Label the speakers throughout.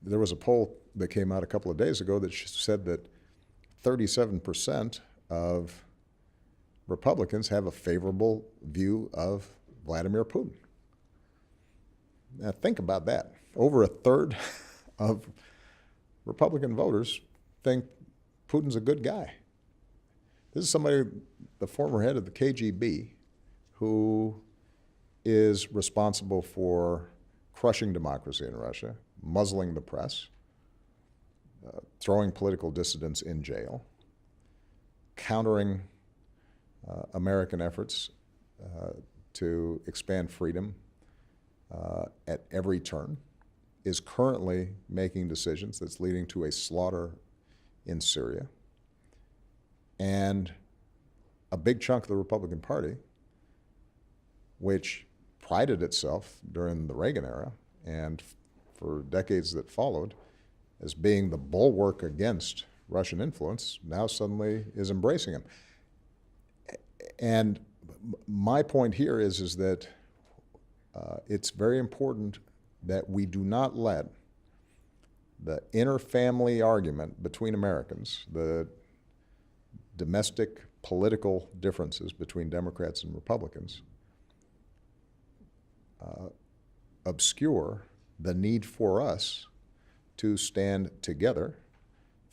Speaker 1: there was a poll that came out a couple of days ago that said that 37% of Republicans have a favorable view of Vladimir Putin. Now think about that. Over a third of Republican voters think Putin's a good guy. This is somebody, the former head of the KGB, who is responsible for crushing democracy in Russia, muzzling the press, throwing political dissidents in jail, countering American efforts to expand freedom at every turn, is currently making decisions that's leading to a slaughter in Syria. And a big chunk of the Republican Party, which prided itself during the Reagan era and for decades that followed as being the bulwark against Russian influence, now suddenly is embracing him. And my point here is that it's very important that we do not let the inter-family argument between Americans, the domestic political differences between Democrats and Republicans, obscure the need for us to stand together,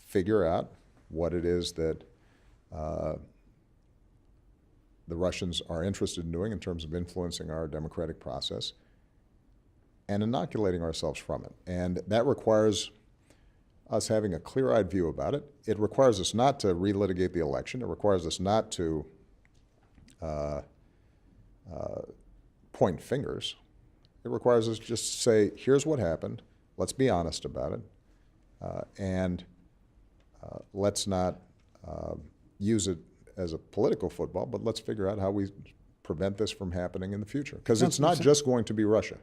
Speaker 1: figure out what it is that the Russians are interested in doing in terms of influencing our democratic process, and inoculating ourselves from it. And that requires us having a clear-eyed view about it. It requires us not to relitigate the election. It requires us not to point fingers. It requires us just to say, here's what happened, let's be honest about it, and let's not use it as a political football, but let's figure out how we prevent this from happening in the future. Because it's not just going to be Russia.